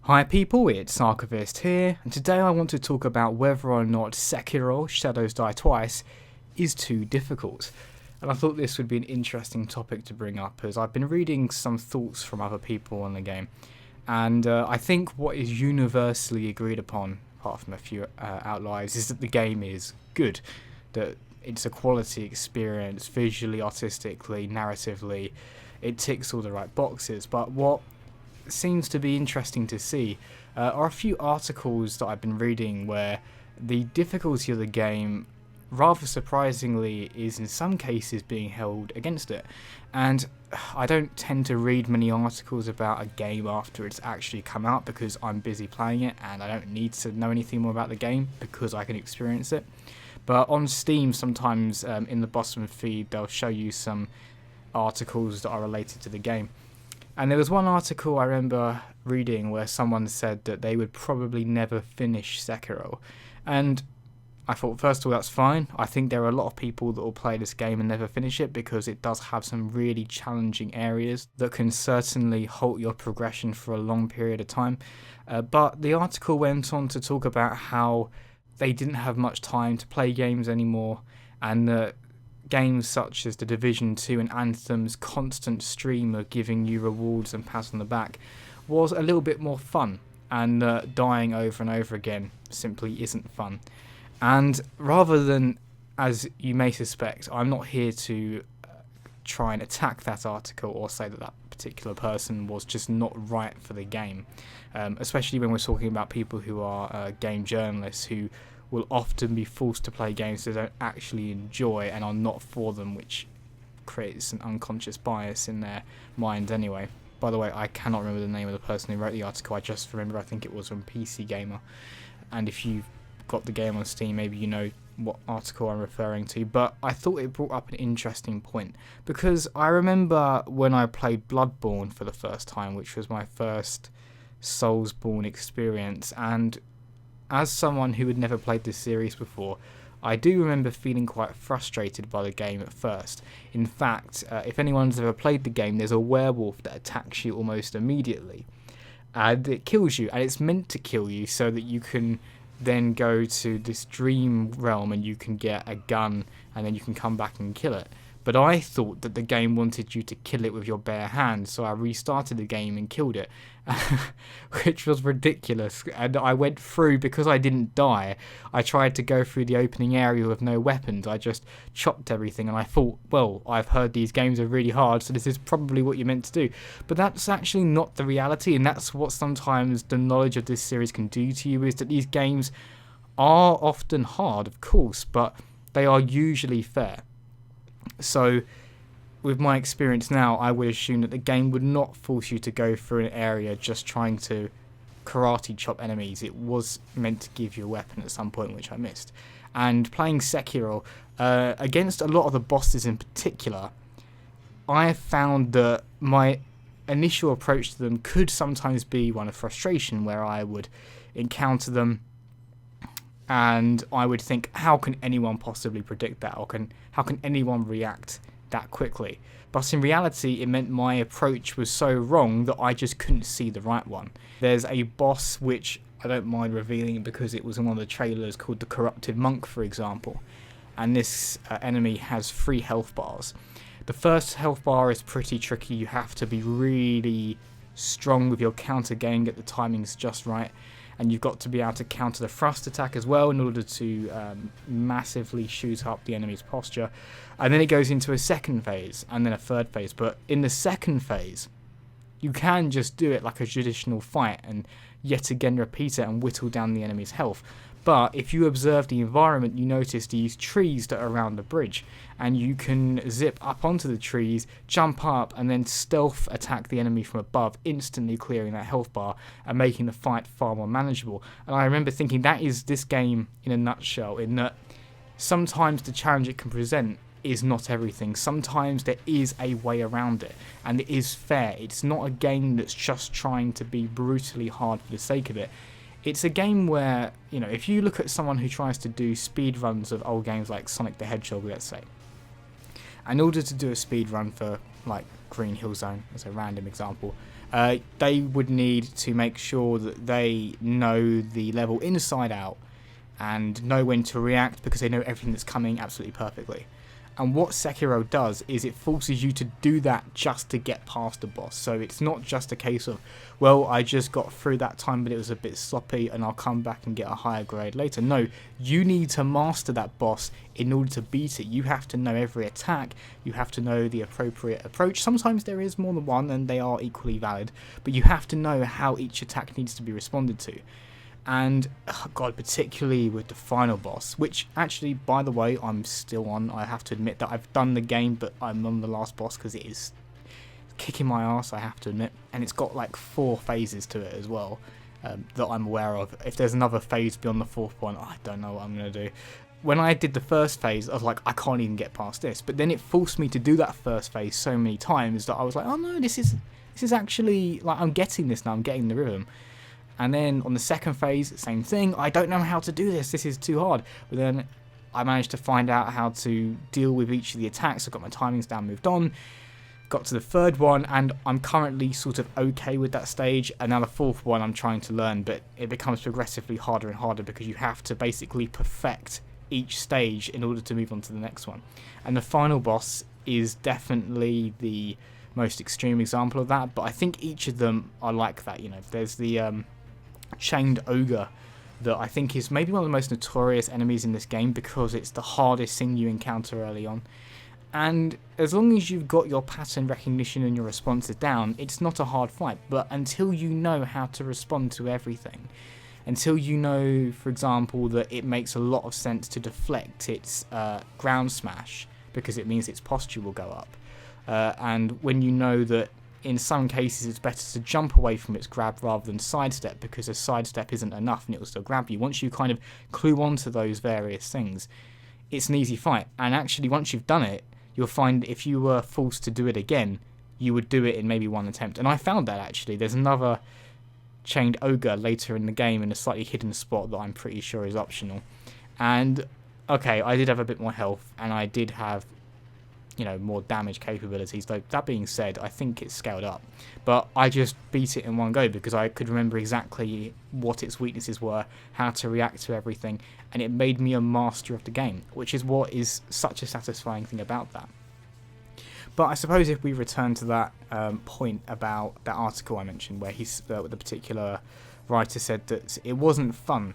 Hi people, it's Archivist here, and today I want to talk about whether or not Sekiro, Shadows Die Twice, is too difficult. And I thought this would be an interesting topic to bring up, as I've been reading some thoughts from other people on the game, and I think what is universally agreed upon, apart from a few outliers, is that the game is good, that it's a quality experience, visually, artistically, narratively, it ticks all the right boxes. But what seems to be interesting to see are a few articles that I've been reading where the difficulty of the game, rather surprisingly, is in some cases being held against it. And I don't tend to read many articles about a game after it's actually come out because I'm busy playing it and I don't need to know anything more about the game because I can experience it. But on Steam, sometimes in the bottom feed, they'll show you some articles that are related to the game. And there was one article I remember reading where someone said that they would probably never finish Sekiro. And I thought, first of all, that's fine. I think there are a lot of people that will play this game and never finish it because it does have some really challenging areas that can certainly halt your progression for a long period of time. But the article went on to talk about how they didn't have much time to play games anymore, and that games such as The Division 2 and Anthem's constant stream of giving you rewards and pats on the back was a little bit more fun, and dying over and over again simply isn't fun. And rather than, as you may suspect, I'm not here to try and attack that article or say that that particular person was just not right for the game, especially when we're talking about people who are game journalists who will often be forced to play games they don't actually enjoy and are not for them, which creates an unconscious bias in their mind anyway. By the way, I cannot remember the name of the person who wrote the article. I just remember I think it was from PC Gamer. And if you've got the game on Steam, maybe you know what article I'm referring to. But I thought it brought up an interesting point, because I remember when I played Bloodborne for the first time, which was my first Soulsborne experience, and as someone who had never played this series before, I do remember feeling quite frustrated by the game at first. In fact, if anyone's ever played the game, there's a werewolf that attacks you almost immediately. And it kills you, and it's meant to kill you so that you can then go to this dream realm and you can get a gun and then you can come back and kill it. But I thought that the game wanted you to kill it with your bare hands, so I restarted the game and killed it, which was ridiculous. And I went through, because I didn't die, I tried to go through the opening area with no weapons. I just chopped everything, and I thought, well, I've heard these games are really hard, so this is probably what you're meant to do. But that's actually not the reality, and that's what sometimes the knowledge of this series can do to you, is that these games are often hard, of course, but they are usually fair. So, with my experience now, I would assume that the game would not force you to go through an area just trying to karate chop enemies. It was meant to give you a weapon at some point, which I missed. And playing Sekiro, against a lot of the bosses in particular, I found that my initial approach to them could sometimes be one of frustration, where I would encounter them and I would think, how can anyone possibly predict that? Or how can anyone react that quickly? But in reality, it meant my approach was so wrong that I just couldn't see the right one. There's a boss which I don't mind revealing because it was in one of the trailers, called the Corrupted Monk, for example. And this enemy has 3 health bars. The first health bar is pretty tricky. You have to be really strong with your counter game, get the timings just right. And you've got to be able to counter the thrust attack as well in order to massively shoot up the enemy's posture. And then it goes into a second phase and then a third phase. But in the second phase, you can just do it like a traditional fight and yet again repeat it and whittle down the enemy's health. But if you observe the environment, you notice these trees that are around the bridge, and you can zip up onto the trees, jump up, and then stealth attack the enemy from above, instantly clearing that health bar and making the fight far more manageable. And I remember thinking, that is this game in a nutshell, in that sometimes the challenge it can present is not everything. Sometimes there is a way around it, and it is fair. It's not a game that's just trying to be brutally hard for the sake of it. It's a game where, you know, if you look at someone who tries to do speed runs of old games like Sonic the Hedgehog, let's say, in order to do a speed run for, like, Green Hill Zone, as a random example, they would need to make sure that they know the level inside out and know when to react, because they know everything that's coming absolutely perfectly. And what Sekiro does is it forces you to do that just to get past the boss. So it's not just a case of, well, I just got through that time but it was a bit sloppy and I'll come back and get a higher grade later. No, you need to master that boss in order to beat it. You have to know every attack, you have to know the appropriate approach. Sometimes there is more than one and they are equally valid, but you have to know how each attack needs to be responded to. And oh God, particularly with the final boss, which actually, by the way, I'm still on. I have to admit that I've done the game, but I'm on the last boss because it is kicking my ass, I have to admit. And it's got like 4 phases to it as well, that I'm aware of. If there's another phase beyond the 4th one, I don't know what I'm going to do. When I did the first phase, I was like, I can't even get past this. But then it forced me to do that first phase so many times that I was like, oh no, this is actually, like, I'm getting this now, I'm getting the rhythm. And then on the second phase, same thing. I don't know how to do this. This is too hard. But then I managed to find out how to deal with each of the attacks. I got my timings down, moved on. Got to the 3rd one, and I'm currently sort of okay with that stage. And now the 4th one I'm trying to learn, but it becomes progressively harder and harder because you have to basically perfect each stage in order to move on to the next one. And the final boss is definitely the most extreme example of that. But I think each of them are like that. You know, there's the chained ogre that I think is maybe one of the most notorious enemies in this game because it's the hardest thing you encounter early on. And as long as you've got your pattern recognition and your responses down, it's not a hard fight. But until you know how to respond to everything, until you know, for example, that it makes a lot of sense to deflect its ground smash because it means its posture will go up, and when you know that in some cases it's better to jump away from its grab rather than sidestep because a sidestep isn't enough and it will still grab you. Once you kind of clue onto those various things, it's an easy fight. And actually, once you've done it, you'll find if you were forced to do it again, you would do it in maybe one attempt. And I found that actually. There's another chained ogre later in the game in a slightly hidden spot that I'm pretty sure is optional. And okay, I did have a bit more health and I did have, you know, more damage capabilities, though that being said, I think it's scaled up. But I just beat it in one go because I could remember exactly what its weaknesses were, how to react to everything, and it made me a master of the game, which is what is such a satisfying thing about that. But I suppose if we return to that point about that article I mentioned where the particular writer said that it wasn't fun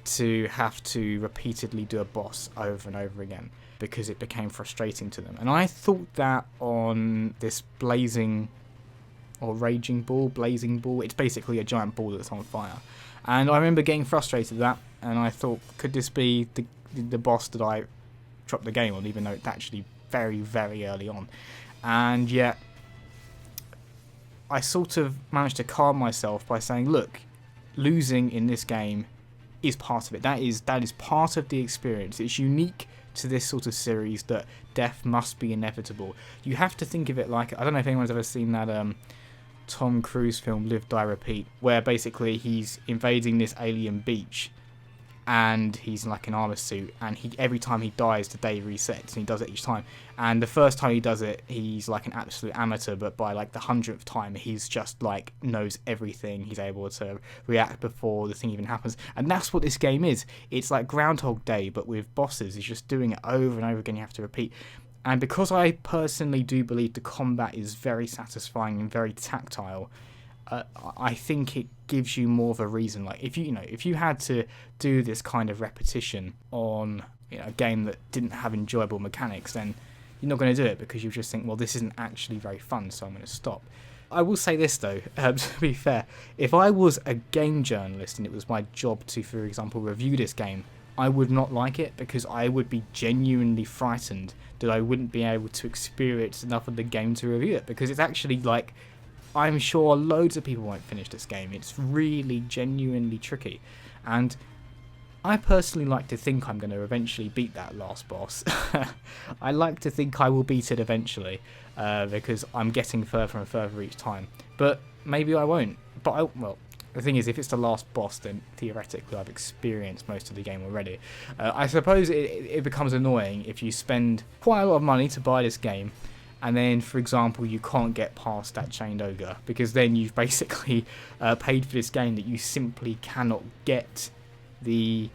to have to repeatedly do a boss over and over again because it became frustrating to them. And I thought that on this blazing ball, it's basically a giant ball that's on fire. And I remember getting frustrated at that, and I thought, could this be the boss that I dropped the game on, even though it's actually very, very early on. And yet, I sort of managed to calm myself by saying, look, losing in this game is part of it. That is part of the experience. It's unique to this sort of series that death must be inevitable. You have to think of it like, I don't know if anyone's ever seen that Tom Cruise film Live, Die, Repeat, where basically he's invading this alien beach and he's in like an armor suit, and every time he dies the day resets, and he does it each time. And the first time he does it, he's like an absolute amateur, but by like the 100th time he's just like knows everything. He's able to react before the thing even happens. And that's what this game is. It's like Groundhog Day but with bosses. He's just doing it over and over again. You have to repeat. And because I personally do believe the combat is very satisfying and very tactile, I think it gives you more of a reason. Like if you had to do this kind of repetition on a game that didn't have enjoyable mechanics, then you're not going to do it because you just think, well, this isn't actually very fun, so I'm going to stop. I will say this though, to be fair, if I was a game journalist and it was my job to, for example, review this game, I would not like it because I would be genuinely frightened that I wouldn't be able to experience enough of the game to review it, because it's actually like, I'm sure loads of people won't finish this game. It's really genuinely tricky, and I personally like to think I'm going to eventually beat that last boss. I like to think I will beat it eventually, because I'm getting further and further each time. But maybe I won't. But well, the thing is, if it's the last boss, then theoretically I've experienced most of the game already. I suppose it becomes annoying if you spend quite a lot of money to buy this game, and then, for example, you can't get past that chained ogre, because then you've basically paid for this game that you simply cannot get the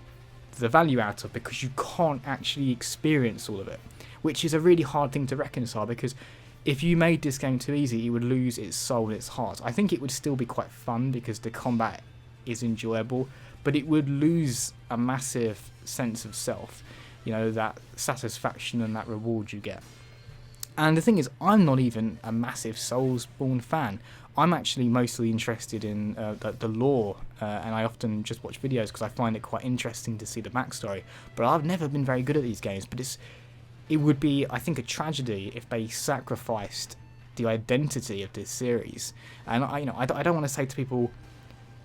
value out of, because you can't actually experience all of it, which is a really hard thing to reconcile, because if you made this game too easy, it would lose its soul and its heart. I think it would still be quite fun because the combat is enjoyable, but it would lose a massive sense of self, you know, that satisfaction and that reward you get. And the thing is, I'm not even a massive Soulsborne fan. I'm actually mostly interested in the lore, and I often just watch videos because I find it quite interesting to see the backstory. But I've never been very good at these games, but it would be, I think, a tragedy if they sacrificed the identity of this series. And I don't want to say to people,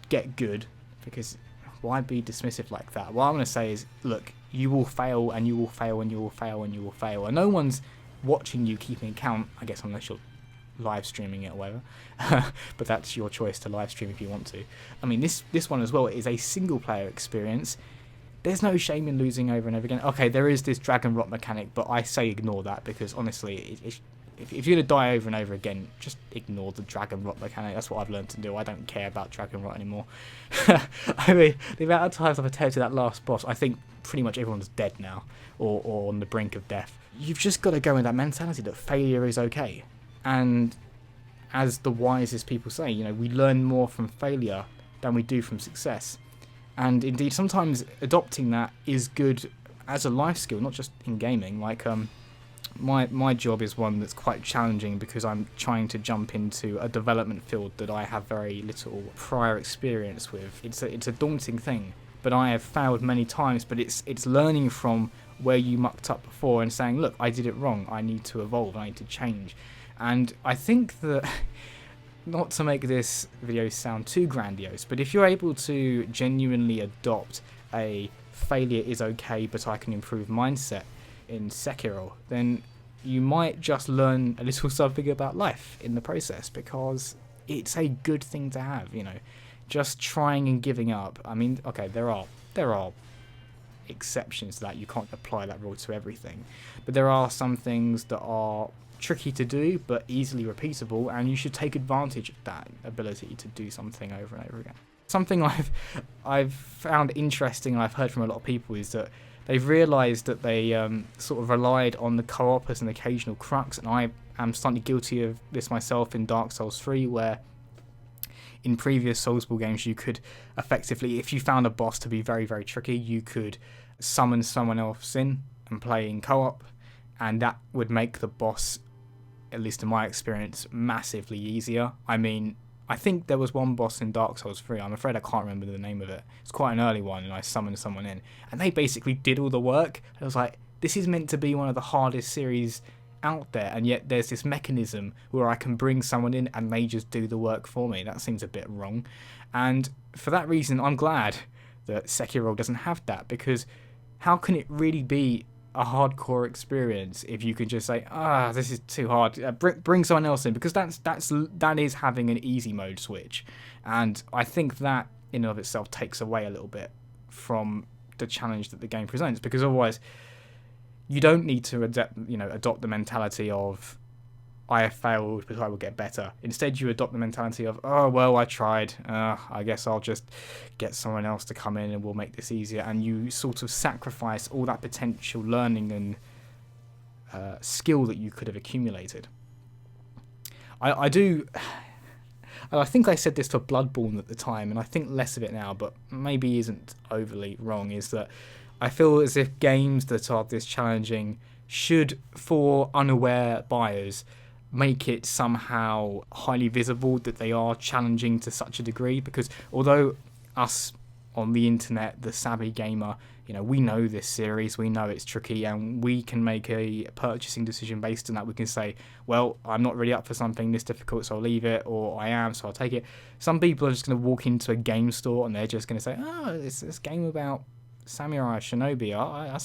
get good, because why be dismissive like that? What I want to say is, look, you will fail, and you will fail, and you will fail, and you will fail, and no one's watching you keeping count, I guess, unless you're live streaming it or whatever. But that's your choice to live stream if you want to. I mean, this one as well is a single player experience. There's no shame in losing over and over again. Okay, there is this dragon rot mechanic, but I say ignore that, because honestly, if you're going to die over and over again, just ignore the dragon rot mechanic. That's what I've learned to do. I don't care about dragon rot anymore. I mean, the amount of times I've attempted that last boss, I think pretty much everyone's dead now, or on the brink of death. You've just got to go in that mentality that failure is okay. And as the wisest people say, you know, we learn more from failure than we do from success. And indeed, sometimes adopting that is good as a life skill, not just in gaming. Like, my job is one that's quite challenging because I'm trying to jump into a development field that I have very little prior experience with. It's a daunting thing, but I have failed many times. But it's learning from where you mucked up before and saying, look, I did it wrong. I need to evolve. I need to change. And I think that, not to make this video sound too grandiose, but if you're able to genuinely adopt a failure is okay, but I can improve mindset in Sekiro, then you might just learn a little something about life in the process, because it's a good thing to have, you know. Just trying and giving up. I mean, okay, there are exceptions to that. You can't apply that rule to everything, but there are some things that are tricky to do but easily repeatable, and you should take advantage of that ability to do something over and over again. Something I've found interesting, and I've heard from a lot of people, is that they've realised that they sort of relied on the co-op as an occasional crux, and I am slightly guilty of this myself in Dark Souls 3, where in previous Soulsborne games you could effectively, if you found a boss to be very, very tricky, you could summon someone else in and play in co-op, and that would make the boss, at least in my experience, massively easier. I mean, I think there was one boss in Dark Souls 3, I'm afraid I can't remember the name of it. It's quite an early one, and I summoned someone in, and they basically did all the work. I was like, this is meant to be one of the hardest series out there, and yet there's this mechanism where I can bring someone in and they just do the work for me. That seems a bit wrong. And for that reason, I'm glad that Sekiro doesn't have that, because how can it really be a hardcore experience if you could just say, this is too hard, bring someone else in, because that is having an easy mode switch. And I think that in and of itself takes away a little bit from the challenge that the game presents, because otherwise you don't need to adopt the mentality of, I have failed but I will get better. Instead, you adopt the mentality of, oh well, I tried, I guess I'll just get someone else to come in and we'll make this easier. And you sort of sacrifice all that potential learning and skill that you could have accumulated. I think I said this to Bloodborne at the time, and I think less of it now, but maybe isn't overly wrong, is that I feel as if games that are this challenging should, for unaware buyers, make it somehow highly visible that they are challenging to such a degree. Because although us on the internet, the savvy gamer, we know this series, we know it's tricky, and we can make a purchasing decision based on that. We can say, well, I'm not really up for something this difficult, so I'll leave it, or I am, so I'll take it. Some people are just going to walk into a game store and they're just going to say, it's this game about samurai shinobi,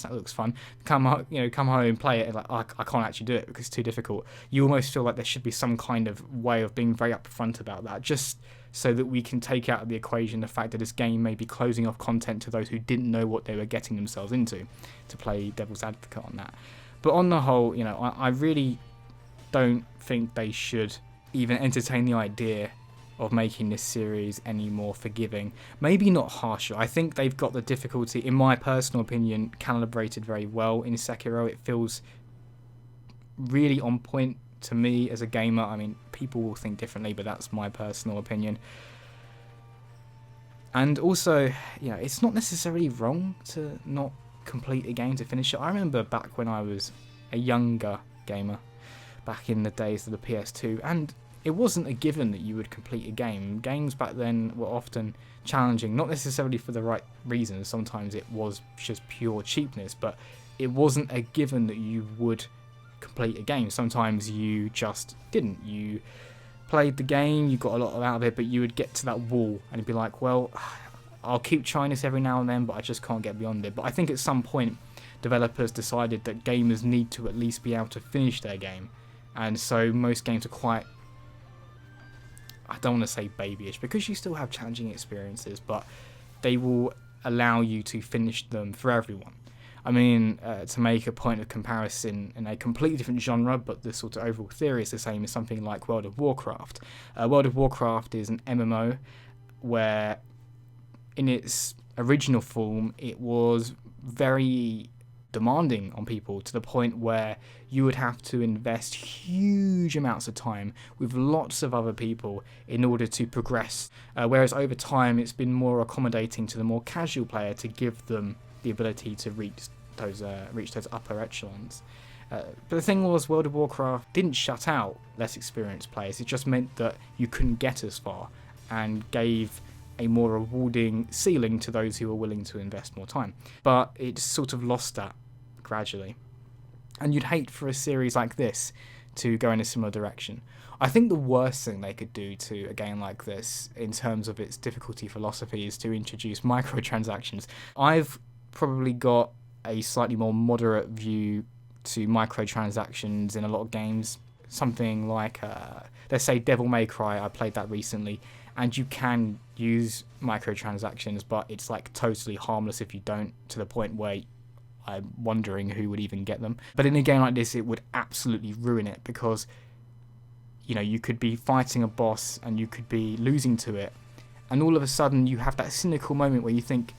that looks fun. Come home and play it, and I can't actually do it because it's too difficult. You almost feel like there should be some kind of way of being very upfront about that, just so that we can take out of the equation the fact that this game may be closing off content to those who didn't know what they were getting themselves into, to play devil's advocate on that. But on the whole, I really don't think they should even entertain the idea of making this series any more forgiving. Maybe not harsher. I think they've got the difficulty, in my personal opinion, calibrated very well in Sekiro. It feels really on point to me as a gamer. I mean, people will think differently, but that's my personal opinion. And also, you know, it's not necessarily wrong to not complete a game to finish it. I remember back when I was a younger gamer, back in the days of the PS2, and it wasn't a given that you would complete a game. Games back then were often challenging, not necessarily for the right reasons. Sometimes it was just pure cheapness, but it wasn't a given that you would complete a game. Sometimes you just didn't. You played the game, you got a lot out of it, but you would get to that wall and you'd be like, well, I'll keep trying this every now and then, but I just can't get beyond it. But I think at some point developers decided that gamers need to at least be able to finish their game, and so most games are quite, I don't want to say babyish, because you still have challenging experiences, but they will allow you to finish them for everyone. I mean, to make a point of comparison in a completely different genre, but the sort of overall theory is the same, as something like World of Warcraft. World of Warcraft is an MMO where, in its original form, it was very demanding on people, to the point where you would have to invest huge amounts of time with lots of other people in order to progress, whereas over time it's been more accommodating to the more casual player to give them the ability to reach those upper echelons. But the thing was, World of Warcraft didn't shut out less experienced players. It just meant that you couldn't get as far, and gave a more rewarding ceiling to those who were willing to invest more time. But it sort of lost that gradually. And you'd hate for a series like this to go in a similar direction. I think the worst thing they could do to a game like this, in terms of its difficulty philosophy, is to introduce microtransactions. I've probably got a slightly more moderate view to microtransactions in a lot of games. Something like, let's say Devil May Cry, I played that recently, and you can use microtransactions, but it's like totally harmless if you don't, to the point where I'm wondering who would even get them. But in a game like this, it would absolutely ruin it, because, you know, you could be fighting a boss and you could be losing to it, and all of a sudden you have that cynical moment where you think,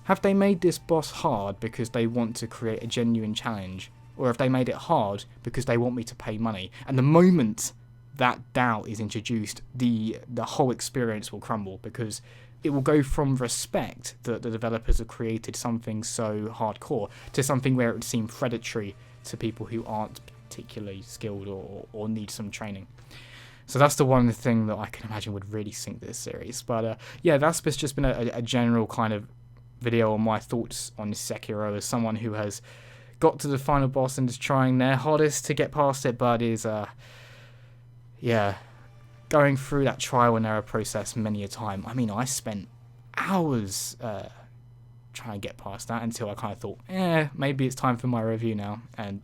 have they made this boss hard because they want to create a genuine challenge, or have they made it hard because they want me to pay money? And the moment that doubt is introduced, the whole experience will crumble, because it will go from respect that the developers have created something so hardcore to something where it would seem predatory to people who aren't particularly skilled or need some training. So that's the one thing that I can imagine would really sink this series. But yeah, that's just been a general kind of video on my thoughts on Sekiro, as someone who has got to the final boss and is trying their hardest to get past it, but is going through that trial and error process many a time. I mean, I spent hours trying to get past that, until I kind of thought, maybe it's time for my review now, and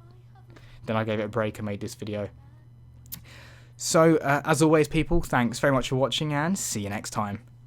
then I gave it a break and made this video. So as always, people, thanks very much for watching, and see you next time.